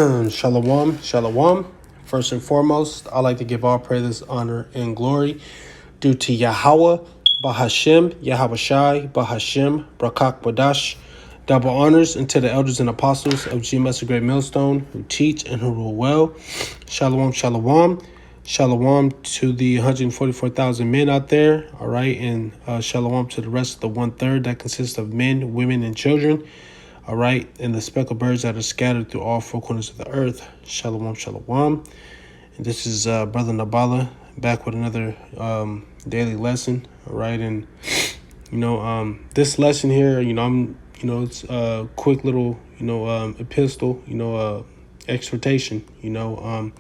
Shalom, shalom. First and foremost, I'd like to give all praise, honor, and glory due to Yahweh, Bahashem, Yahweh Shai, Bahashem, Brakak Badash. Double honors unto the elders and apostles of GMS, a great millstone, who teach and who rule well. Shalom, shalom. Shalom to the 144,000 men out there, all right? And shalom to the rest of the 1/3 that consists of men, women, and children. All right, and the speckled birds that are scattered through all four corners of the earth. Shalom, shalom. And this is Brother Nabala back with another daily lesson. All right, and this lesson here, it's a quick little, epistle, exhortation, and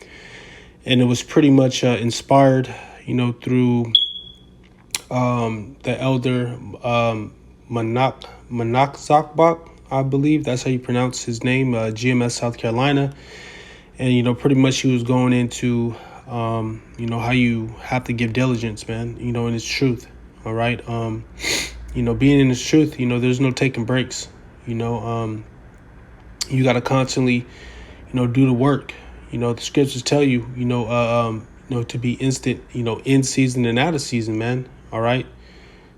it was pretty much inspired, through the elder Manak Zakbak. I believe that's how you pronounce his name, GMS, South Carolina. And, pretty much he was going into, how you have to give diligence, man, in its truth. All right. Being in its truth, there's no taking breaks. You got to constantly, do the work. The scriptures tell you, to be instant, in season and out of season, man. All right.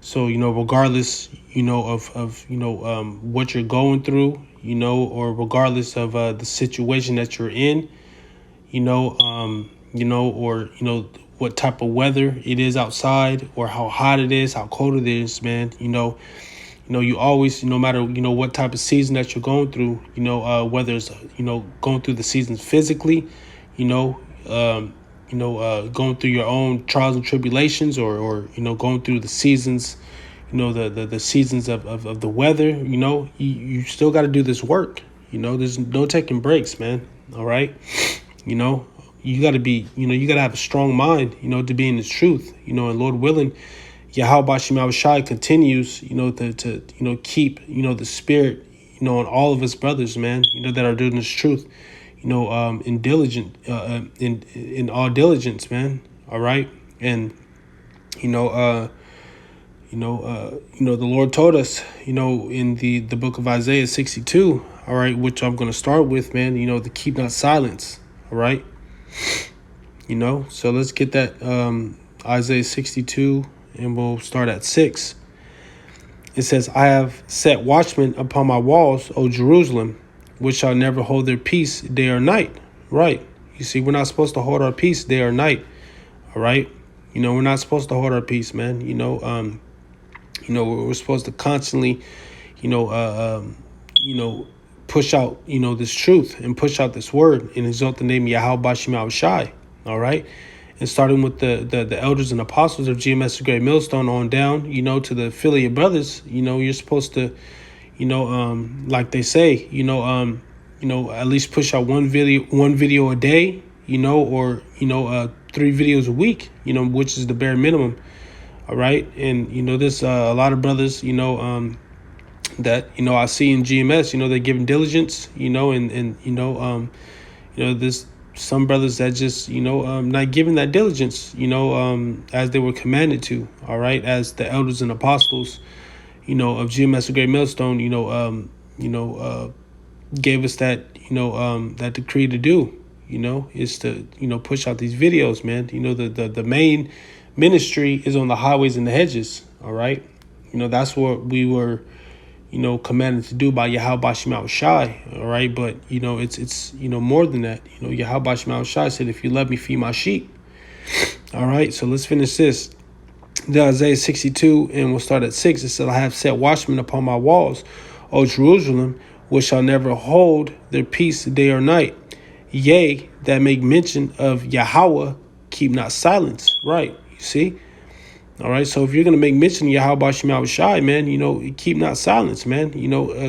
So, regardless, of what you're going through, or regardless of the situation that you're in, or, what type of weather it is outside, or how hot it is, how cold it is, man, you always, no matter, what type of season that you're going through, whether it's, going through the seasons physically, going through your own trials and tribulations, or going through the seasons, the seasons of the weather, you still got to do this work. There's no taking breaks, man. All right. You got to be, you got to have a strong mind, to be in the truth, and Lord willing, Yahweh Bashim Shai continues, to keep, the spirit, on all of his brothers, man, that are doing this truth, in diligent, in all diligence, man. All right. And, the Lord told us, in the book of Isaiah 62, all right, which I'm going to start with, man, to keep not silence. All right. So let's get that, Isaiah 62, and we'll start at 6. It says, I have set watchmen upon my walls, O Jerusalem, which shall never hold their peace day or night. Right. You see, we're not supposed to hold our peace day or night. All right. We're not supposed to hold our peace, man. We're supposed to constantly, push out, this truth and push out this word and exalt the name of Yahweh Bashim Shai. All right. And starting with the elders and apostles of GMS, the great millstone, on down, to the affiliate brothers, you're supposed to, like they say, at least push out one video a day, or 3 videos a week, which is the bare minimum. All right. And, there's a lot of brothers, that, I see in GMS, they're giving diligence, there's some brothers that just, not giving that diligence, as they were commanded to. All right. As the elders and apostles, of GMS, a great millstone, gave us that, that decree to do, is to, push out these videos, man. The main ministry is on the highways and the hedges. All right. That's what we were, commanded to do by Yahweh Bashim Shai. All right. But, it's more than that. Yahweh Bashim Shai said, if you let me, feed my sheep. All right. So let's finish this. The Isaiah 62, and we'll start at 6. It said, I have set watchmen upon my walls, O Jerusalem, which shall never hold their peace day or night. Yea, that make mention of Yahweh, keep not silence. Right. You see? All right. So if you're going to make mention of Yahweh Bashim Shai, man, keep not silence, man.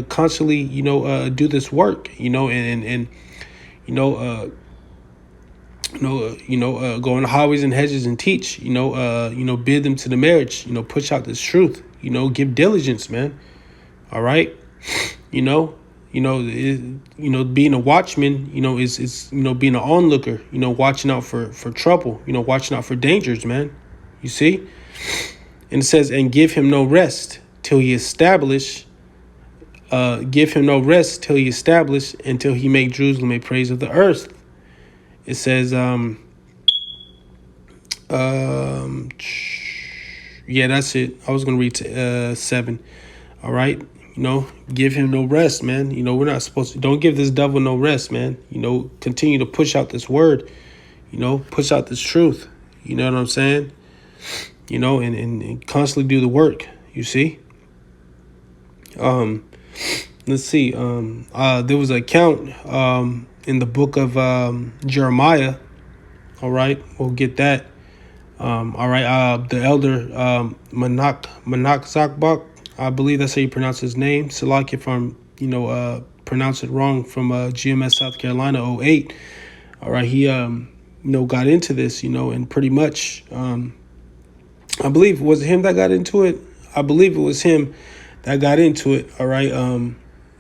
Constantly, do this work, and go on the highways and hedges and teach, bid them to the marriage, push out this truth, give diligence, man. All right. Being a watchman, is being an onlooker, watching out for trouble, watching out for dangers, man. You see? And it says, and give him no rest till he establish give him no rest till he establish, until he make Jerusalem a praise of the earth. It says, yeah, that's it. I was going to read 7. All right. Give him no rest, man. We're not supposed to. Don't give this devil no rest, man. Continue to push out this word, push out this truth. You know what I'm saying? And constantly do the work, you see? Let's see. There was an account in the book of Jeremiah. All right. We'll get that. All right. The elder Manak Zakbak, I believe that's how you pronounce his name. Salak, if I'm, pronounce it wrong, from GMS South Carolina, 08. All right. He, got into this, and pretty much, I believe, was it him that got into it? I believe it was him that got into it. All right.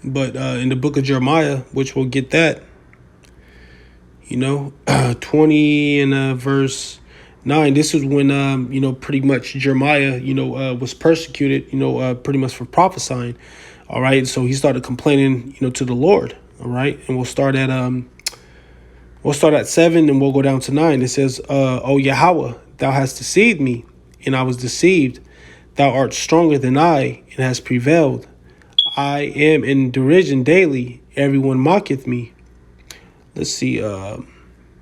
But in the book of Jeremiah, which we'll get that, 20 and verse 9. This is when, pretty much Jeremiah, was persecuted, pretty much for prophesying. All right. So he started complaining, to the Lord. All right. And we'll start at 7 and we'll go down to 9. It says, O Yahweh, thou hast deceived me, and I was deceived. Thou art stronger than I, and hast prevailed. I am in derision daily. Everyone mocketh me. Let's see.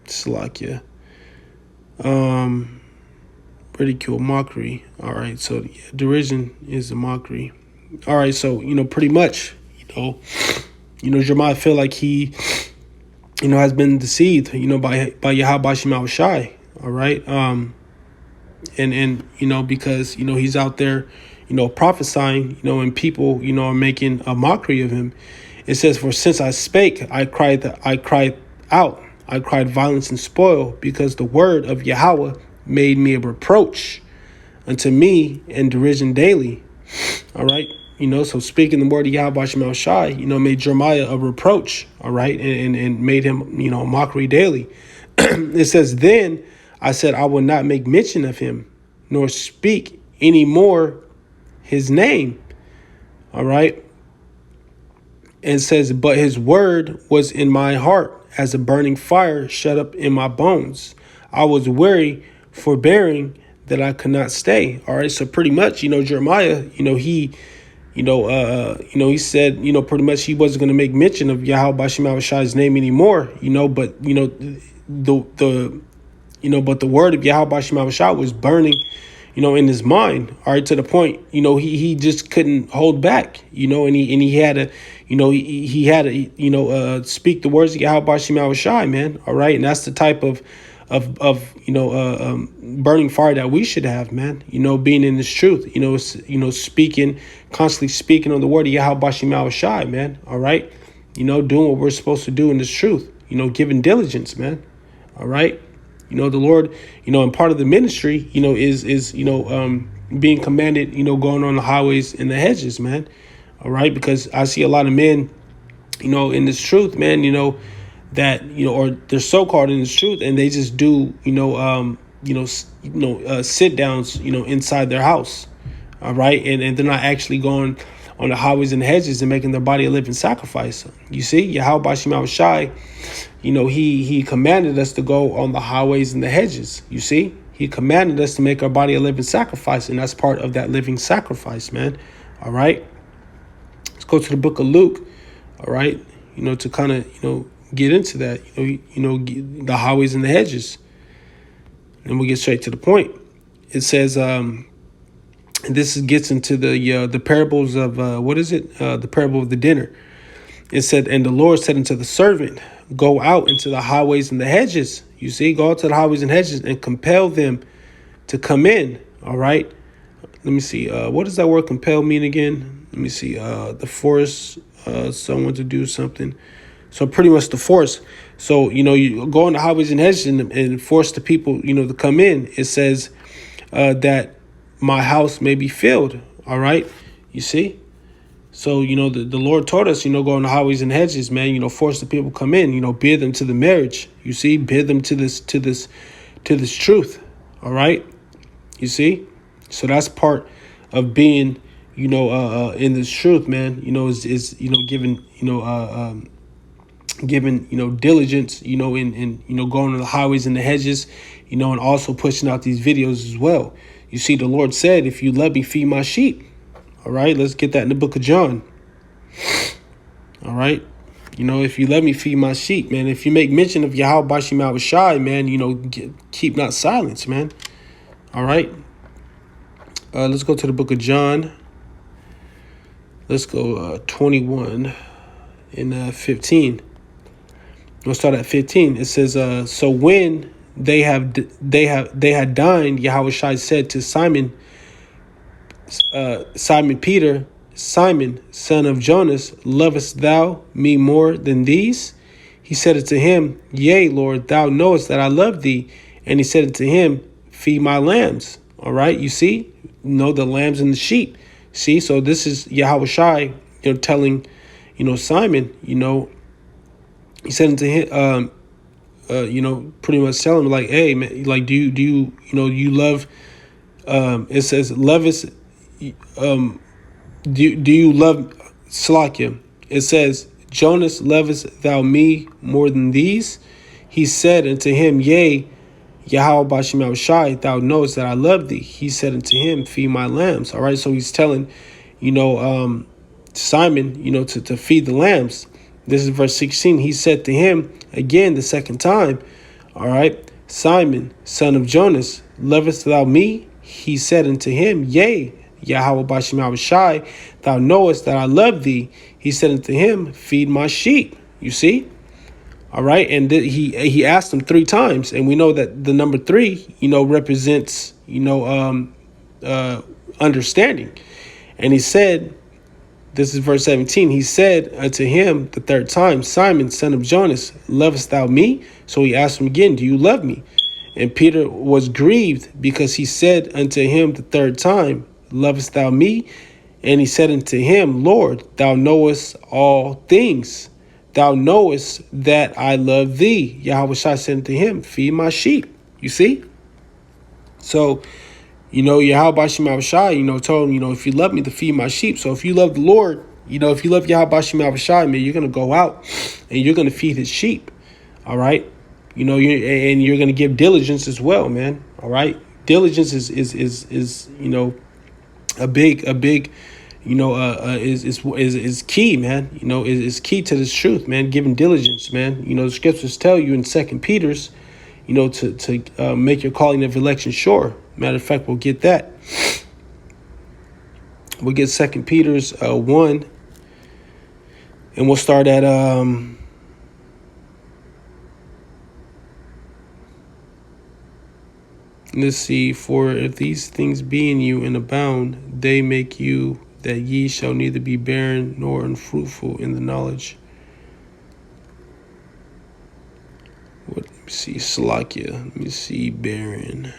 Slakia. Ridicule, mockery. All right. So yeah, derision is a mockery. All right. So, pretty much, Jeremiah feel like he, has been deceived, by Yahweh Shema Shai. All right. And because, he's out there, prophesying, and people, are making a mockery of him. It says, for since I spake, I cried out. I cried violence and spoil, because the word of Yahweh made me a reproach unto me and derision daily. All right. So speaking the word of Yahweh Shema Shai, made Jeremiah a reproach. All right. And made him, a mockery daily. It says, then I said, I will not make mention of him, nor speak any more his name. All right. And it says, but his word was in my heart as a burning fire shut up in my bones. I was weary, forbearing, that I could not stay. All right. So pretty much, Jeremiah, he said, pretty much he wasn't going to make mention of Yahweh Shema Shai's name anymore, but, but the word of Yahweh Shema Shai was burning, in his mind. All right. To the point, he just couldn't hold back, and he had to, he had to, speak the words of Yahweh Shema Shai, man. All right. And that's the type of burning fire that we should have, man, being in this truth, speaking, constantly speaking on the word of Yahweh Shema Shai, man. All right. Doing what we're supposed to do in this truth, giving diligence, man. All right. The Lord, and part of the ministry, is being commanded, going on the highways and the hedges, man. All right. Because I see a lot of men, in this truth, man, that, or they're so-called in this truth, and they just do, sit downs, inside their house. All right. And they're not actually going on the highways and hedges and making their body a living sacrifice. You see, Yahweh Shema Shai, he commanded us to go on the highways and the hedges. You see, he commanded us to make our body a living sacrifice. And that's part of that living sacrifice, man. All right. Let's go to the book of Luke. All right. To kind of, get into that, the highways and the hedges. And we'll get straight to the point. It says, and this gets into the parables of, the parable of the dinner. It said, and the Lord said unto the servant, go out into the highways and the hedges. You see, go out to the highways and hedges and compel them to come in. All right. Let me see. What does that word compel mean again? Let me see. The force someone to do something. So pretty much the force. So, you go on the highways and hedges and force the people, to come in. It says that my house may be filled. All right. You see. So, the Lord taught us, go on the highways and hedges, man, force the people to come in, bid them to the marriage. You see, bid them to this truth. All right. You see. So that's part of being, in this truth, man, is giving, giving, diligence, in going to the highways and the hedges, and also pushing out these videos as well. You see, the Lord said, if you love me, feed my sheep. All right, let's get that in the book of John. All right. If you let me, feed my sheep, man. If you make mention of Yahweh Bashim Shai, man, keep not silence, man. All right. Let's go to the book of John. Let's go 21 and 15. We'll start at 15. It says, so when they had dined, Yahweh Shai said to Simon Peter, Simon, son of Jonas, lovest thou me more than these? He said unto him, Yea, Lord, thou knowest that I love thee. And he said unto him, feed my lambs. All right, you see, the lambs and the sheep. See, so this is Yahweh Shai, telling, Simon, he said unto him, pretty much telling him, like, hey, man, like, do you you love, it says, lovest, do you love Slakia? It says, Jonas, lovest thou me more than these? He said unto him, Yea, Yahweh Bashim Shai, thou knowest that I love thee. He said unto him, feed my lambs. All right, so he's telling, Simon, to feed the lambs. This is verse 16. He said to him again the second time, all right, Simon, son of Jonas, lovest thou me? He said unto him, Yea, Yahweh Bashim Shai, thou knowest that I love thee. He said unto him, feed my sheep. You see? All right. And he asked him 3 times. And we know that the number 3, represents, understanding. And he said, this is verse 17. He said unto him the 3rd time, Simon, son of Jonas, lovest thou me? So he asked him again, do you love me? And Peter was grieved because he said unto him the 3rd time, lovest thou me? And he said unto him, Lord, thou knowest all things. Thou knowest that I love thee. Yahweh Shai said unto him, feed my sheep. You see? So, Yahweh Bashim Shai, told him, if you love me, to feed my sheep. So if you love the Lord, if you love Yahweh Bashim Shai, man, you're going to go out and you're going to feed his sheep. All right? You're going to give diligence as well, man. All right? Diligence is a big is key, man. Is key to this truth, man. Giving diligence, man. The scriptures tell you in 2 Peter's, to make your calling of election sure. Matter of fact, we'll get that. We'll get 2 Peter's 1, and we'll start at let's see. For if these things be in you and abound, they make you that ye shall neither be barren nor unfruitful in the knowledge. Let me see, Slakia. Let me see, barren.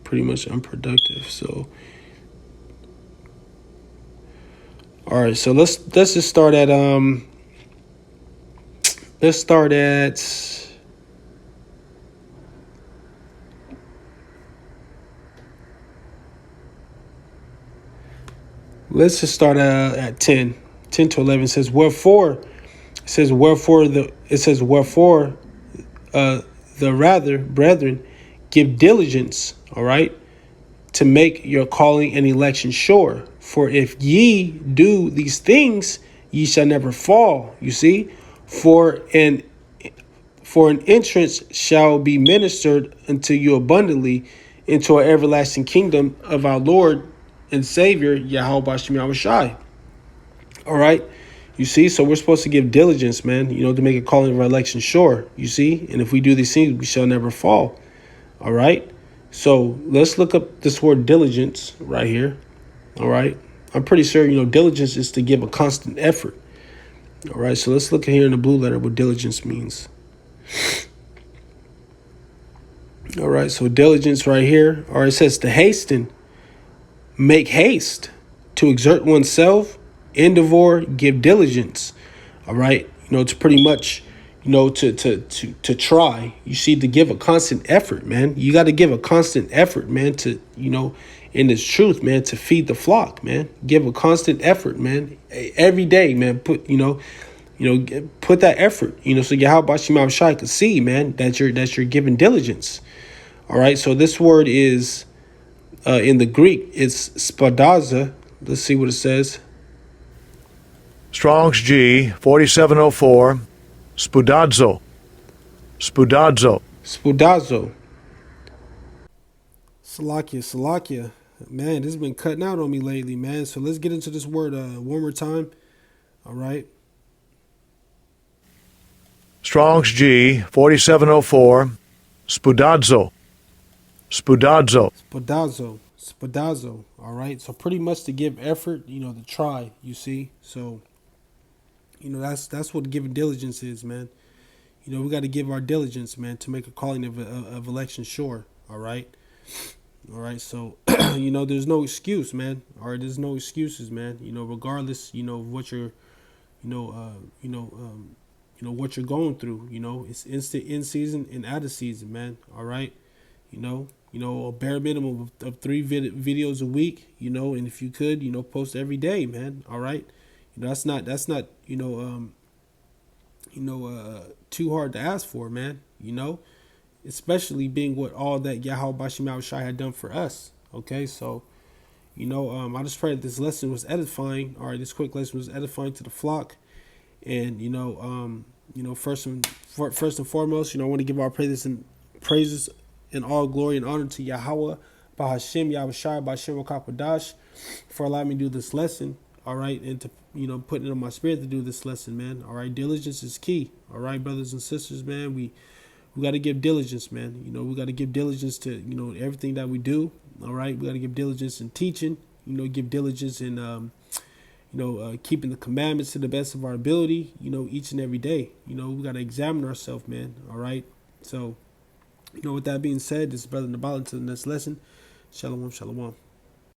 Pretty much unproductive. So, all right. So let's just start at let's start at. Let's just start at 10 to 11. It says, wherefore the rather, brethren, give diligence, all right, to make your calling and election sure. For if ye do these things, ye shall never fall. You see, for an entrance shall be ministered unto you abundantly into an everlasting kingdom of our Lord and Savior, Yahweh Bashim Shai. All right. You see, so we're supposed to give diligence, man, to make a calling of our election sure. You see, and if we do these things, we shall never fall. All right. So let's look up this word diligence right here. All right. I'm pretty sure, diligence is to give a constant effort. All right. So let's look at here in the blue letter what diligence means. All right. So diligence right here. All right. It says to hasten. Make haste, to exert oneself, endeavor, give diligence. All right. It's pretty much, to try. You see, to give a constant effort, man. You got to give a constant effort, man, to, in this truth, man, to feed the flock, man. Give a constant effort, man. Every day, man. Put that effort, so Yahweh Shema Shai could see, man, that you're giving diligence. All right. So this word is in the Greek, it's spadaza. Let's see what it says. Strong's G 4704. Spudazo. Spudazo. Salakia. Man, this has been cutting out on me lately, man. So let's get into this word one more time. All right. Strong's G 4704. Spudazo. All right. So pretty much to give effort, to try, you see. So, that's what giving diligence is, man. We got to give our diligence, man, to make a calling of election sure. All right. So, there's no excuse, man. All right. There's no excuses, man. Regardless, of what you're, what you're going through, it's in season and out of season, man. All right. A bare minimum of 3 videos a week, and if you could, post every day, man. All right. That's not, too hard to ask for, man, especially being what all that Yahweh Bashim Shai had done for us. Okay. So, I just pray that this lesson was edifying. All right. This quick lesson was edifying to the flock. And, first and foremost, I want to give our praises and all glory and honor to Yahweh, Bahashim, Yahweh Shai, Bahashim Wakakwadash, for allowing me to do this lesson. All right. And to, putting it on my spirit to do this lesson, man. All right. Diligence is key. All right, brothers and sisters, man. We got to give diligence, man. We got to give diligence to, everything that we do. All right. We got to give diligence in teaching, give diligence in, keeping the commandments to the best of our ability, each and every day. We got to examine ourselves, man. All right. So, with that being said, this is Brother Nabal to the next lesson. Shalom, shalom.